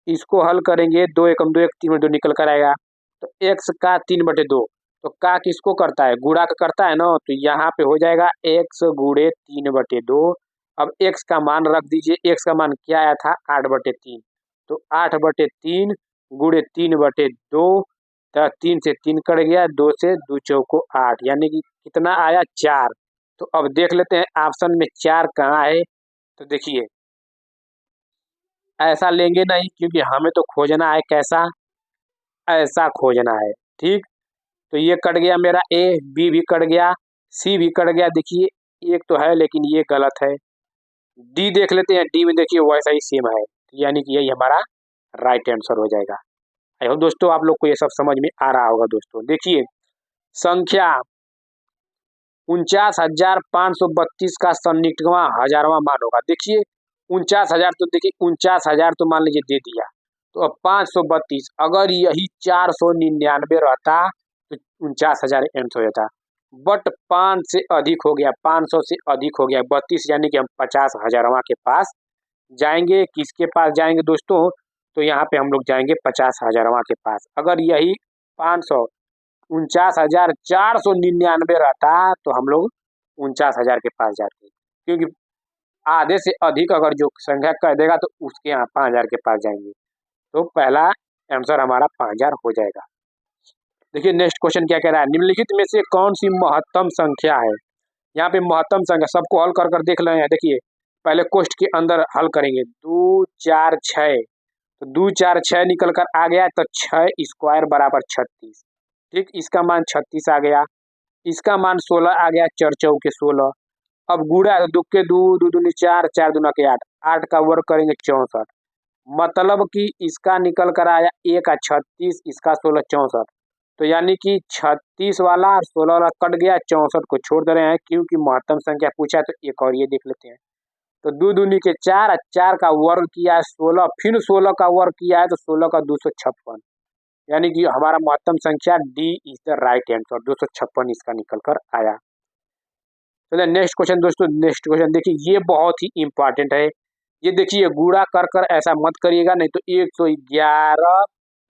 [SPEAKER 1] इसको हल करेंगे 2 एकम 2 1 3/2 निकल कर आएगा, तो x का 3/2, तो का किसको करता है, गुणा का करता है ना, तो यहाँ पे हो जाएगा x गुणे 3/2। अब x का मान रख दीजिए, x का मान क्या आया था 8/3, तो 8/3 गुणे 3/2, तो 3 से 3 कट गया, 2 से 2 चौको 8, यानी कि कितना आया 4। तो अब देख लेते हैं ऑप्शन में 4 कहाँ है। तो देखिए ऐसा लेंगे नहीं, क्योंकि हमें तो खोजना है कैसा, ऐसा खोजना है, ठीक। तो ये कट गया मेरा ए, बी भी कट गया, सी भी कट गया, देखिए एक तो है लेकिन ये गलत है। डी देख लेते हैं, डी में देखिए वैसा ही सेम है, यानी कि यही हमारा राइट आंसर हो जाएगा। आई होप दोस्तों आप लोग को ये सब समझ में आ रहा होगा। दोस्तों देखिए संख्या 49,532 का सन्निकटवां हजारवां मान होगा। देखिए 49,000, तो देखिए 49,000 तो मान लीजिए दे दिया, तो अब 532, अगर यही 499 रहता तो 49,000 आंसर हो जाता। बट 5 से अधिक हो गया, 500 से अधिक हो गया 32, यानी कि हम 50,000वां के पास जाएंगे। किसके पास जाएंगे दोस्तों? तो यहाँ पे हम लोग जाएंगे 50,000वां के पास। अगर यही 549,499 रहता तो हम लोग 49,000 के पास जाते, क्योंकि आधे से अधिक अगर जो संख्या कह देगा तो उसके यहाँ 5,000 के पास जाएंगे। तो पहला आंसर हमारा 5,000 हो जाएगा। देखिए नेक्स्ट क्वेश्चन क्या कह रहा है, निम्नलिखित में से कौन सी महत्तम संख्या है? यहाँ पे महत्तम संख्या सबको हल कर देख रहे हैं। देखिए पहले कोष्ठ के अंदर हल करेंगे, 2 4 6, तो 2 4 6 निकल कर आ गया, तो 6 स्क्वायर बराबर 36। ठीक, इसका मान 36 आ गया। इसका मान 16 आ गया, 4 चौके 16। अब गुणा है, 2 के 2, 2 दूनी 4, 4 दूना के 8, 8 का वर्ग करेंगे 64। मतलब कि इसका निकल कर आया 1 का 36, इसका 16 64। तो यानी कि 36 वाला और 16 वाला कट गया, 64 को छोड़ दे रहे हैं, क्योंकि महत्तम संख्या पूछा है। तो एक और ये देख लेते हैं, तो 2 दूनी के 4, 4 का वर्ग किया है 16, फिर 16 का वर्ग किया है तो 16 का 256, यानी कि हमारा महत्तम संख्या D is the right answer, 256 इसका निकल कर आया। चलिए नेक्स्ट क्वेश्चन दोस्तों, नेक्स्ट क्वेश्चन देखिए, ये बहुत ही इंपॉर्टेंट है। ये देखिए गुणा कर कर ऐसा मत करिएगा, नहीं तो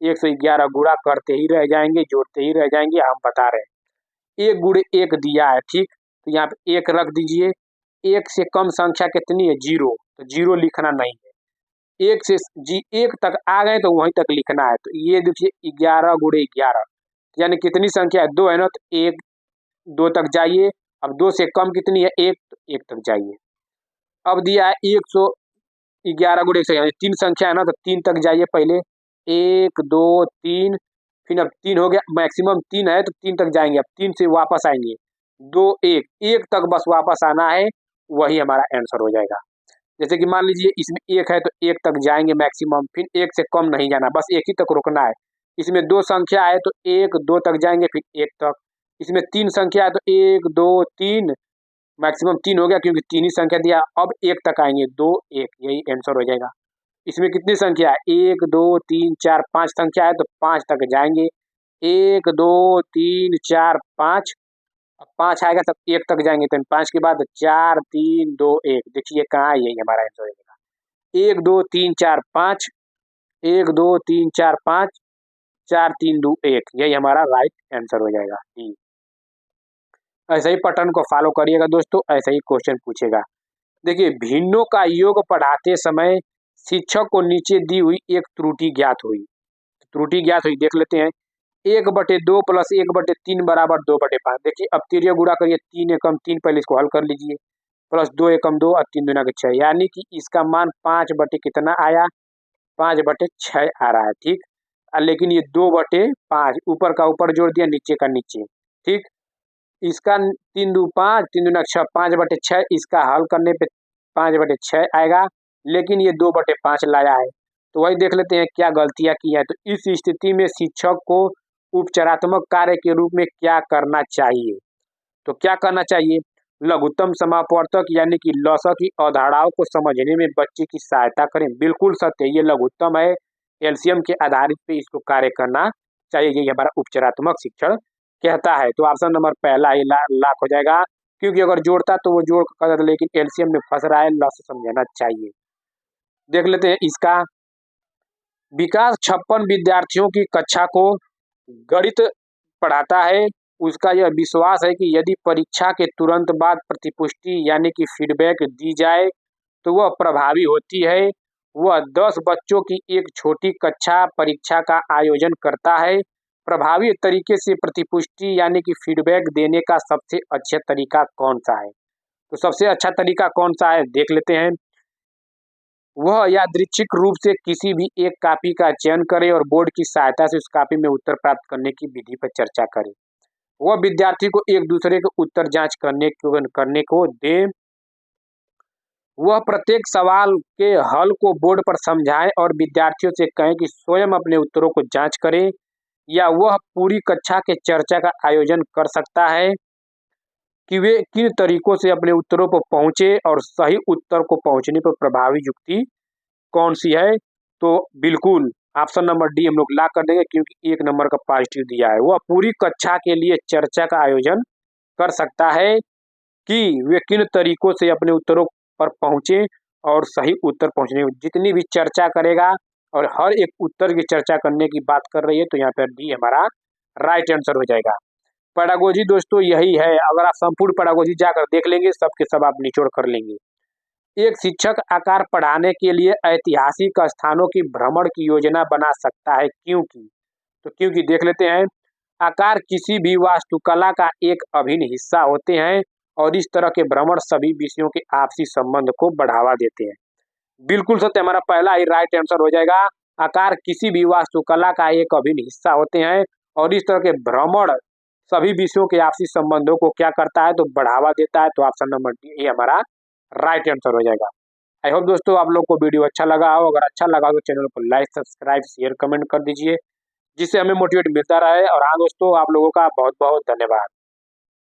[SPEAKER 1] 111 गुणा करते ही रह जाएंगे, जोड़ते ही रह जाएंगे। हम बता रहे हैं 1 गुणे 1 दिया है, ठीक, तो यहाँ पे 1 रख दीजिए। 1 से कम संख्या कितनी है? 0, तो 0 लिखना नहीं है। 1 से 1 तक आ गए तो वहीं तक लिखना है। तो ये देखिए 11 गुणे 11, यानी कितनी संख्या है? 2 है ना, तो 1 2 तक जाइए। अब 2 से कम कितनी है? 1, तो 1 तक जाइए। अब दिया है 111 गुणे 100, यानी 3 संख्या है ना, तो 3 तक जाइए पहले। 1 2 3, फिर अब 3 हो गया, मैक्सिमम 3 है तो 3 तक जाएंगे। अब 3 से वापस आएंगे, 2 1, 1 तक बस वापस आना है, वही हमारा आंसर हो जाएगा। जैसे कि मान लीजिए इसमें 1 है तो 1 तक जाएंगे मैक्सिमम, फिर 1 से कम नहीं जाना, बस 1 ही तक रुकना है। इसमें 2 संख्या है तो 1 2 तक जाएंगे, फिर 1 तक। इसमें 3 संख्या है तो 1 2 3, मैक्सिमम 3 हो गया, क्योंकि 3 ही संख्या दिया। अब 1 तक आएंगे, 2 1, यही आंसर हो जाएगा। इसमें कितनी संख्या है? 1 2 3 4 5 संख्या है, तो 5 तक जाएंगे। 1 2 3 4 5, अब 5 आएगा तब 1 तक जाएंगे, तो 5 के बाद 4 3 2 1, देखिए कहाँ है, यही हमारा आंसर हो जाएगा। 1 2 3 4 5, 1 2 3 4 5, 4 3 2 1, यही हमारा राइट आंसर हो जाएगा डी। ऐसे ही पैटर्न को फॉलो करिएगा दोस्तों, ऐसे ही क्वेश्चन पूछेगा। देखिए भिन्नों का योग पढ़ाते समय शिक्षक को नीचे दी हुई एक त्रुटि ज्ञात हुई। त्रुटि ज्ञात हुई, देख लेते हैं। 1/2 प्लस 1/3 बराबर 2/5। देखिए अब तिर्य गुणा करिए, 3 एकम 3, पहले इसको हल कर लीजिए। प्लस 2 एकम 2 और 3 दूना के 6, यानी कि इसका मान 5 बटे कितना आया? 5/6 आ रहा है, ठीक। लेकिन ये 2/5, ऊपर का ऊपर जोड़ दिया, नीचे का नीचे, ठीक। इसका 3 दू 5, 3 दूना 6, 5/6, इसका हल करने पे 5/6 आएगा, लेकिन ये 2/5 लाया है। तो वही देख लेते हैं क्या गलतियां की है। तो इस स्थिति में शिक्षक को उपचारात्मक कार्य के रूप में क्या करना चाहिए? तो क्या करना चाहिए? लघुत्तम समापवर्तक यानी कि लसक की अवधारणाओं को समझने में बच्चे की सहायता करें। बिल्कुल सत्य, ये लघुत्तम है, एलसीएम के आधारित पे इसको कार्य करना चाहिए, यही हमारा उपचारात्मक शिक्षण कहता है। तो ऑप्शन नंबर पहला ही लाख हो जाएगा, क्योंकि अगर जोड़ता तो वो जोड़ कर देता, लेकिन एलसीएम में फंस रहा है, लस समझना चाहिए। देख लेते हैं इसका। विकास 56 विद्यार्थियों की कक्षा को गणित पढ़ाता है। उसका यह विश्वास है कि यदि परीक्षा के तुरंत बाद प्रतिपुष्टि यानी कि फीडबैक दी जाए तो वह प्रभावी होती है। वह 10 बच्चों की एक छोटी कक्षा परीक्षा का आयोजन करता है। प्रभावी तरीके से प्रतिपुष्टि यानी कि फीडबैक देने का सबसे अच्छा तरीका कौन सा है? तो सबसे अच्छा तरीका कौन सा है देख लेते हैं। वह यादृच्छिक रूप से किसी भी एक कॉपी का चयन करे और बोर्ड की सहायता से उस कॉपी में उत्तर प्राप्त करने की विधि पर चर्चा करे। वह विद्यार्थी को एक दूसरे के उत्तर जांच करने को दे। वह प्रत्येक सवाल के हल को बोर्ड पर समझाएं और विद्यार्थियों से कहें कि स्वयं अपने उत्तरों को जांच करें। या वह पूरी कक्षा के चर्चा का आयोजन कर सकता है कि वे किन तरीकों से अपने उत्तरों पर पहुंचे और सही उत्तर को पहुंचने पर प्रभावी युक्ति कौन सी है? तो बिल्कुल ऑप्शन नंबर डी हम लोग ला कर देंगे, क्योंकि 1 नंबर का पॉजिटिव दिया है। वह पूरी कक्षा के लिए चर्चा का आयोजन कर सकता है कि वे किन तरीकों से अपने उत्तरों पर पहुंचे और सही उत्तर पहुंचने जितनी भी चर्चा करेगा और हर एक उत्तर की चर्चा करने की बात कर रही है, तो यहाँ पर डी हमारा राइट आंसर हो जाएगा। पेडागोजी दोस्तों यही है, अगर आप संपूर्ण पेडागोजी जाकर देख लेंगे सब के सब आप निचोड़ कर लेंगे। एक शिक्षक आकार पढ़ाने के लिए ऐतिहासिक स्थानों की भ्रमण की योजना बना सकता है, क्योंकि तो क्योंकि देख लेते हैं। आकार किसी भी वास्तुकला का एक अभिन्न हिस्सा होते हैं और इस तरह के भ्रमण सभी विषयों के आपसी संबंध को बढ़ावा देते हैं। बिल्कुल सत्य, हमारा पहला ही राइट आंसर हो जाएगा। आकार किसी भी वास्तुकला का एक अभिन्न हिस्सा होते हैं और इस तरह के भ्रमण सभी विषयों के आपसी संबंधों को क्या करता है, तो बढ़ावा देता है। तो ऑप्शन नंबर डी ये हमारा राइट आंसर हो जाएगा। आई होप दोस्तों आप लोग को वीडियो अच्छा लगा हो। अगर अच्छा लगा तो चैनल को लाइक, सब्सक्राइब, शेयर, कमेंट कर दीजिए, जिससे हमें मोटिवेट मिलता रहे। और हाँ दोस्तों, आप लोगों का बहुत बहुत धन्यवाद।